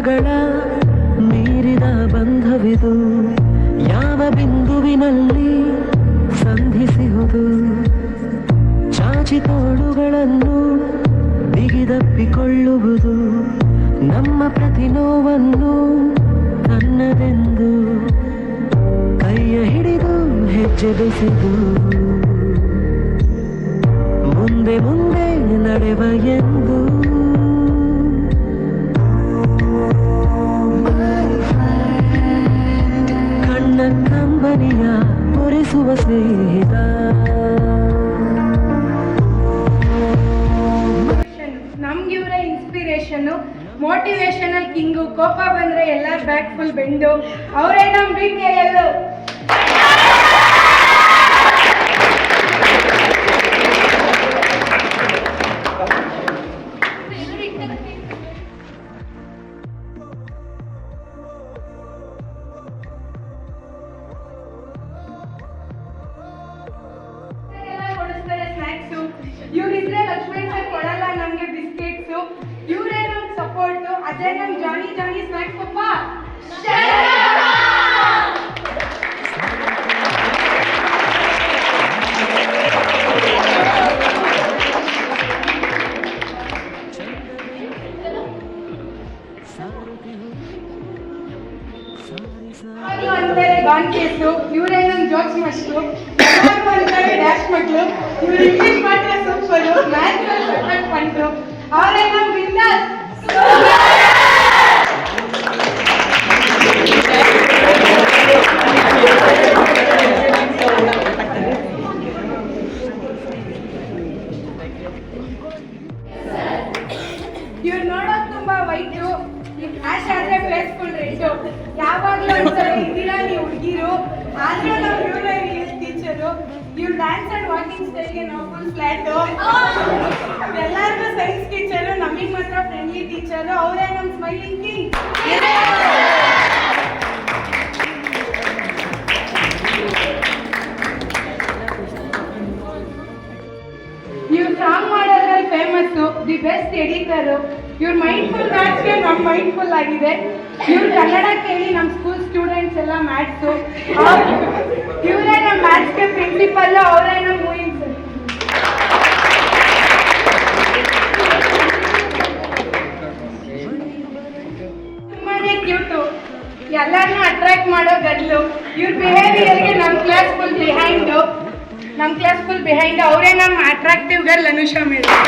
ಕಾಲಗಳ ಮೀರಿದ ಬಂಧವಿದು, ಯಾವ ಬಿಂದುವಿನಲ್ಲಿ ಸಂಧಿಸುವುದು. ಚಾಚಿ ತೋಳುಗಳನ್ನು ಬಿಗಿದಪ್ಪಿಕೊಳ್ಳುವುದು, ನಮ್ಮ ಪ್ರತಿ ನೋವನ್ನು ತನ್ನದೆಂದು ಕೈಯ ಹಿಡಿದು ಹೆಜ್ಜೆ ಬೆಸೆದು ಮುಂದೆ ಮುಂದೆ ನಡೆವ ಎಂದು. ಕಣ್ಣ ಕಂಬನಿಯ ಒರೆಸುವ ಸ್ನೇಹಿತ. ನಮ್ಗಿವ್ರೆ ಇನ್ಸ್ಪಿರೇಷನ್, ಮೋಟಿವೇಶನಲ್ ಕಿಂಗು. ಕೋಪ ಬಂದ್ರೆ ಎಲ್ಲಾರ ಬ್ಯಾಕ್ ಫುಲ್ ಬೆಂಡು. ಅವರೇ ನಮ್ BTL. ಇವರಿದ್ರೆ ಲಕ್ಷ್ಮೀ ಸರ್ ಕೊಡಲ್ಲ ನಮ್ಗೆ ಬಿಸ್ಕೆಟ್ಸು. ಇವರೇ ನಮ್ ಸಪೋರ್ಟು. ಅದೇ ನಮ್ ಜಾನಿ ಜಾನಿ ಸ್ನ್ಯಾಕ್ಸ್ ಪಪ್ಪ. ಅಂತಾರೆ ಗಾನ್ ಕೇಸು. ಇವರೇ ನಮ್ ಜೋಕ್ಸ್ ಮಸ್ತು. ಅಂತಾರೆ ಡ್ಯಾಶ್ ಮಕ್ಳು. ಇವ್ರು ಇಂಗ್ಲಿಷ್ ಮಾತ್ರ ಸೂಪರು, ಮ್ಯಾಥ್ಸ್ ಸೆಪರೇಟ್ ಪಂಟ್ರು. ಅವರೇ ನಮ್ ಬಿಂದಾಸ್. ಇವ್ರು ನೋಡೋಕ್ ತುಂಬಾ ವೈಟು, ಆಶೆ ಆದ್ರೆ ಫೇಸ್ ಫುಲ್ ರೆಡ್ಡು. ಯಾವಾಗ್ಲೂ ಒಂದ್ಸಲ ಇದ್ದೀರಾ ನೀವು ಹುಡುಗಿರು, ಆದ್ರೂ ನಾವು ಇವರೇ ಟೀಚರು. ಇವ್ರು ಡ್ಯಾನ್ಸ್ ಅಂಡ್ ವಾಕಿಂಗ್ ಸ್ಟೈಲ್ಗೆ ನಾವು ಫುಲ್ ಫ್ಲಾಟು. ಎಲ್ಲರಿಗೂ ಸೈನ್ಸ್ ಟೀಚರು, ನಮಗೆ ಮಾತ್ರ ಫ್ರೆಂಡ್ಲಿ ಟೀಚರು. ಅವರೇ ನಮ್ಮ ಸ್ಮೈಲಿಂಗ್ ಕಿಂಗ್. ಇವ್ರು ಸಾಂಗ್ ಮಾಡೋದ್ರಲ್ಲಿ ಫೇಮಸ್ಸು, ದಿ ಬೆಸ್ಟ್ ಎಡಿಟರು. ಇವ್ರ ಮೈಂಡ್ಫುಲ್ ಮ್ಯಾಥ್ಸ್ಗೆ ನಮ್ಮ ಮೈಂಡ್ಫುಲ್ ಆಗಿದೆ. ಇವ್ರು ಕನ್ನಡ ಕೇಳಿ ನಮ್ಮ ಸ್ಕೂಲ್ ಸ್ಟೂಡೆಂಟ್ಸ್ ಎಲ್ಲ ಮ್ಯಾಥ್ಸು. ಇವರೇ ನಮ್ಮ ಮ್ಯಾಥ್ಸ್ಗೆ ಪ್ರಿನ್ಸಿಪಲ್ಲು. ಅವರೇ ನಮ್ಮ ಮೂವಿಂಗ್ಸ್. ತುಂಬಾನೇ ಕ್ಯೂಟು, ಎಲ್ಲರನ್ನೂ ಅಟ್ರಾಕ್ಟ್ ಮಾಡೋ ಗದ್ಲು. ಇವ್ರ ಬಿಹೇವಿಯರ್ಗೆ ನಮ್ಮ ಕ್ಲಾಸ್ ಫುಲ್ ಬಿಹೈಂಡು. ಅವರೇ ನಮ್ಮ ಅಟ್ರಾಕ್ಟಿವ್ ಗರ್ಲ್ ಅನುಷಾ ಮೇಡಮ್.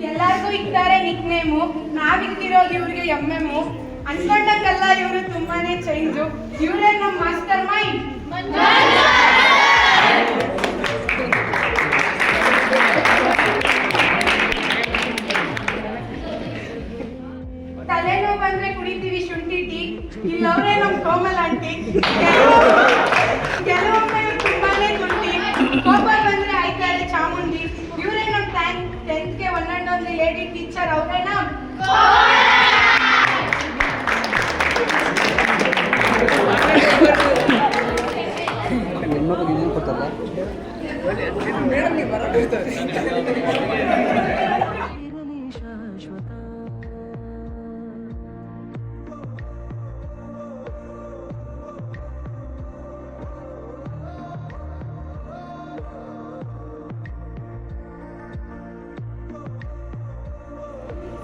ಎಲ್ಲರಿಗೂ ಇದ್ದಾರೆ ನಿಕ್ ನೇಮು, ನಾವಿರ್ತಿರೋದು ಇವ್ರಿಗೆ MM. ಅನ್ಕೊಂಡಂಗಲ್ಲ, ಇವರು ತುಂಬಾನೇ ಚೇಂಜು. ಇವರೇ ನಮ್ಮ ಮಾಸ್ಟರ್ ಮೈಂಡ್. ತಲೆನೋವು ಬಂದ್ರೆ ಕುಡಿತೀವಿ ಶುಂಠಿ ಟೀ. ಇಲ್ಲವರೇ ನಮ್ಮ ಕೋಮಲ್ ಆಂಟಿ. ಕೆಲವೊಮ್ಮೆ ಇವ್ರು ತುಂಬಾನೇ ತುಂಟಿ. ಕೋಪ ಬಂದ್ರೆ ಆಯ್ತಾರೆ ಚಾಮುಂಡಿ. ಇವರೇ ನಮ್ಮ 10th 1 and only lady teacher. ಅವರೇ ನಮ್ಮ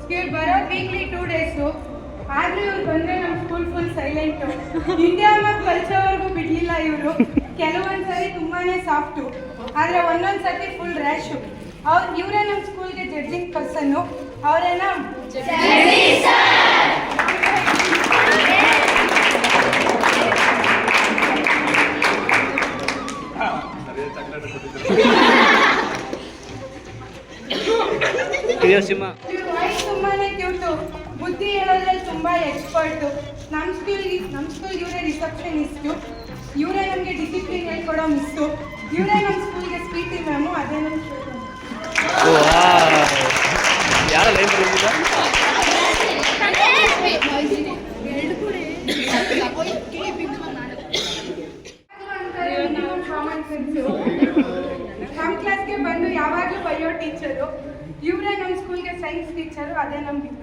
ಇವ್ರು ಬರೋದು ವೀಕ್ಲಿ 2 ಡೇಸು. ಆದ್ರೆ ಇವ್ರು ಬಂದ್ರೆ ನಮ್ಮ school full silent. India map ಕಲ್ಸೋವರೆಗೂ ಬಿಡ್ಲಿಲ್ಲ ಇವರು. ಕೆಲವೊಂದ್ಸರಿ ತುಂಬಾನೇ ಸಾಫ್ಟು, ಆದ್ರೆ ಒಂದೊಂದ್ಸತಿ ಫುಲ್ ರ್ಯಾಶು. ಇವರೇ ನಮ್ಮ ಸ್ಕೂಲ್ಗೆ ಜಡ್ಜಿಂಗ್ ಪರ್ಸನ್ನು. ಅವರೇ ನಮ್ಮ ತುಂಬಾನೇ ಕ್ಯೂಟು, ಬುದ್ಧಿ ಹೇಳೋದ್ರಲ್ಲಿ ತುಂಬಾ ಎಕ್ಸ್ಪರ್ಟು. ನಮ್ಮ ಸ್ಕೂಲ್ ಇವರೇ ರಿಸೆಪ್ಷನಿಸ್ಟು. ಇವರೇ ನಮಗೆ ಡಿಸಿಪ್ಲಿನ್ ಹೇಳ್ಕೊಡೋ ಮಿಸ್ಸು. ಇವರೇ ನಮ್ಮ ಸ್ಕೂಲ್ಗೆ ಸ್ಪೀಟಿ ಮ್ಯಾಮು. ಅದೇ ನಮ್ಮ ಕಾಮನ್ ಸೆನ್ಸು. ನಮ್ಮ ಕ್ಲಾಸ್ಗೆ ಬಂದು ಯಾವಾಗಲೂ ಬಯೋ ಟೀಚರು. ಇವರೇ ನಮ್ಮ ಸ್ಕೂಲ್ಗೆ ಸೈನ್ಸ್ ಟೀಚರು. ಅದೇ ನಮ್ಗೆ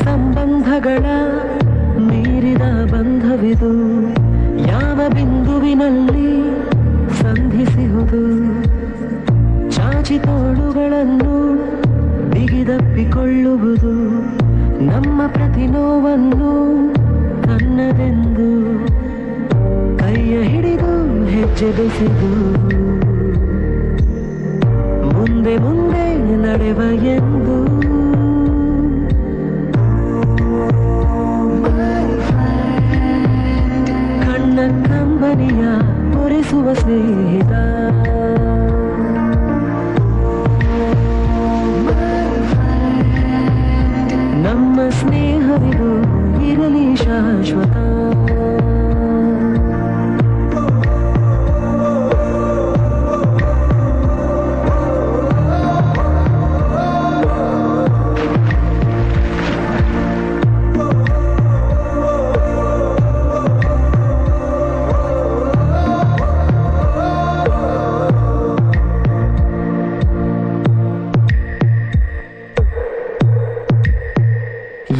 ಸಂಬಂಧಗಳ ಮೀರಿದ ಬಂಧವಿದು, ಯಾವ ಬಿಂದುವಿನಲ್ಲಿ ಸಂಧಿಸುವುದು. ಚಾಚಿ ತೋಳುಗಳನ್ನು ಬಿಗಿದಪ್ಪಿಕೊಳ್ಳುವುದು, ನಮ್ಮ ಪ್ರತಿ ನೋವನ್ನು ತನ್ನದೆಂದು ಕೈಯ ಹಿಡಿದು ಹೆಜ್ಜೆ ಬೆಸೆದು ಮುಂದೆ ಮುಂದೆ ನಡೆವ ಎಂದು. ಕಂಬನಿಯ ಒರೆಸುವ ಸ್ನೇಹಿತ, ನಮ್ಮ ಸ್ನೇಹವಿದು ಇರಲಿ ಶಾಶ್ವತ.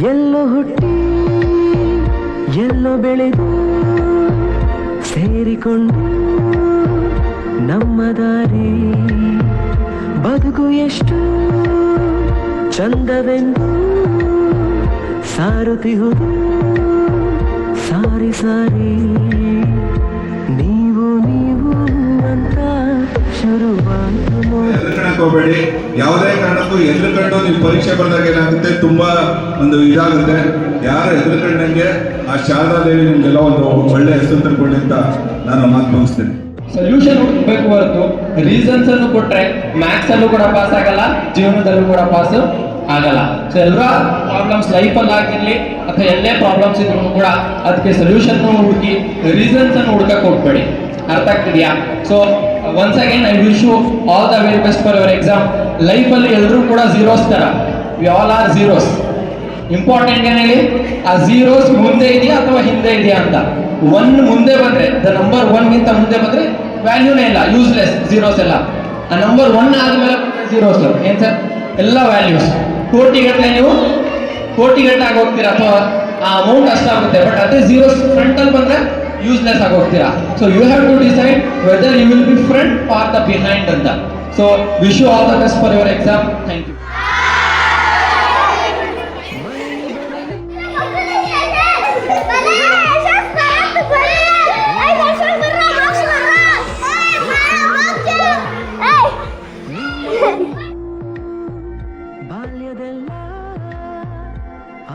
ಎಲ್ಲೋ ಹುಟ್ಟಿ ಎಲ್ಲೋ ಬೆಳೆದು ಸೇರಿಕೊಂಡು ನಮ್ಮ ದಾರಿ ಬದುಕು ಎಷ್ಟು ಚಂದವೆಂದು ಸಾರುತ್ತಿಹುದು ಸಾರಿ ಸಾರಿ. ನೀವು ನೀವು ಅಂತ ಶುರುವಾಯಿತು. ಹೋಗಬೇಡಿ, ಯಾವುದೇ ಕಾರಣಕ್ಕೂ ಎದುರುಕೊಂಡು ನೀವು ಪರೀಕ್ಷೆ ಬಂದಾಗ ಏನಾಗುತ್ತೆ, ತುಂಬಾ ಒಂದು ಇದಾಗುತ್ತೆ. ಯಾರು ಎದುರುಕೊಂಡಂಗೆ ಆ ಶಾರದಾ ದೇವಿ ನಿಮ್ಗೆಲ್ಲ ಒಂದು ಒಳ್ಳೆ ಹೆಸರು ತಂದ್ಕೊಳ್ಳಿ ಅಂತ ನಾನು ಮಾತು ಮುಗಿಸ್ತೇನೆ. ಸೊಲ್ಯೂಷನ್ ಹುಡುಕಬೇಕು ಹೊರತು ರೀಸನ್ಸ್ ಅನ್ನು ಕೊಟ್ರೆ ಮ್ಯಾಥ್ಸ್ ಅಲ್ಲೂ ಕೂಡ ಪಾಸ್ ಆಗಲ್ಲ, ಜೀವನದಲ್ಲೂ ಕೂಡ ಪಾಸ್ ಆಗಲ್ಲ. ಸೊ ಎಲ್ಲರ ಪ್ರಾಬ್ಲಮ್ಸ್ ಲೈಫಲ್ಲಿ ಆಗಿರ್ಲಿ ಅಥವಾ ಎಲ್ಲೇ ಪ್ರಾಬ್ಲಮ್ಸ್ ಇದ್ರು ಕೂಡ ಅದಕ್ಕೆ ಸೊಲ್ಯೂಷನ್ ಹುಡುಕಿ ರೀಸನ್ಸ್ ಅನ್ನು ಹುಡುಕಕ್ಕೆ ಹೋಗ್ಬೇಡಿ. ಅರ್ಥ ಆಗ್ತಿದೆಯಾ? So once again I wish you all the very best for your exam. ಲೈಫಲ್ಲಿ ಎಲ್ಲರೂ ಕೂಡ ಝೀರೋಸ್ ತರ, we all are zeros. Important ಏನ್ ಹೇಳಿ, ಆ ಝೀರೋಸ್ ಮುಂದೆ ಇದೆಯಾ ಅಥವಾ ಹಿಂದೆ ಇದೆಯಾ ಅಂತ. ಒನ್ ಮುಂದೆ ಬಂದ್ರೆ, ದ ನಂಬರ್ 1 ಗಿಂತ ಮುಂದೆ ಬಂದ್ರೆ ವ್ಯಾಲ್ಯೂನೇ ಇಲ್ಲ, ಯೂಸ್ಲೆಸ್ ಝೀರೋಸ್ ಎಲ್ಲ. ಆ ನಂಬರ್ 1 ಆದ್ಮೇಲೆ ಝೀರೋಸ್ ಏನ್ ಸರ್, ಎಲ್ಲ ವ್ಯಾಲ್ಯೂಸ್. ಕೋಟಿಗಟ್ಟಲೆ ನೀವು ಕೋಟಿಗಟ್ಟಲೆ ಆಗಿ ಹೋಗ್ತೀರಾ ಅಥವಾ ಆ ಅಮೌಂಟ್ ಅಷ್ಟಾಗುತ್ತೆ. ಬಟ್ ಅದೇ ಝೀರೋಸ್ ಫ್ರಂಟ್ ಅಲ್ಲಿ ಬಂದ್ರೆ ಯೂಸ್ಲೆಸ್ ಆಗಿ ಹೋಗ್ತೀರಾ. So you have to decide whether you will be front or the behind ಅಂತ. So wish you all the best for your exam. Thank you. ಬಾಲ್ಯದೆಲ್ಲ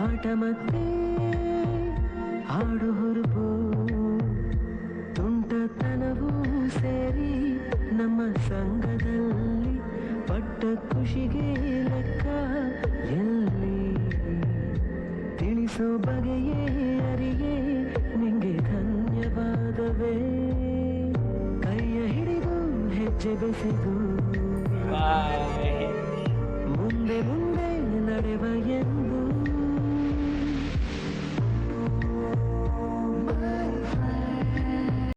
ಆಟ ಮತ್ತೆ ಆಡು ಹುರುಪು, ತುಂಟತನವೂ ಸೇರಿ ನಮ್ಮ ಸಂಘದಲ್ಲಿ ಪಟ್ಟ ಖುಷಿಗೆ ಲೆಕ್ಕ ಎಲ್ಲಿ, ತಿಳಿಸೋ ಬಗೆಯೇ ಅರಿಯೇ ನಿಂಗೆ ಧನ್ಯವಾದವೇ. ಕೈಯ ಹಿಡಿದು ಹೆಜ್ಜೆ ಬೆಸೆದು ಮುಂದೆ ಮುಂದೆ ನಡೆವ ಎಂದು.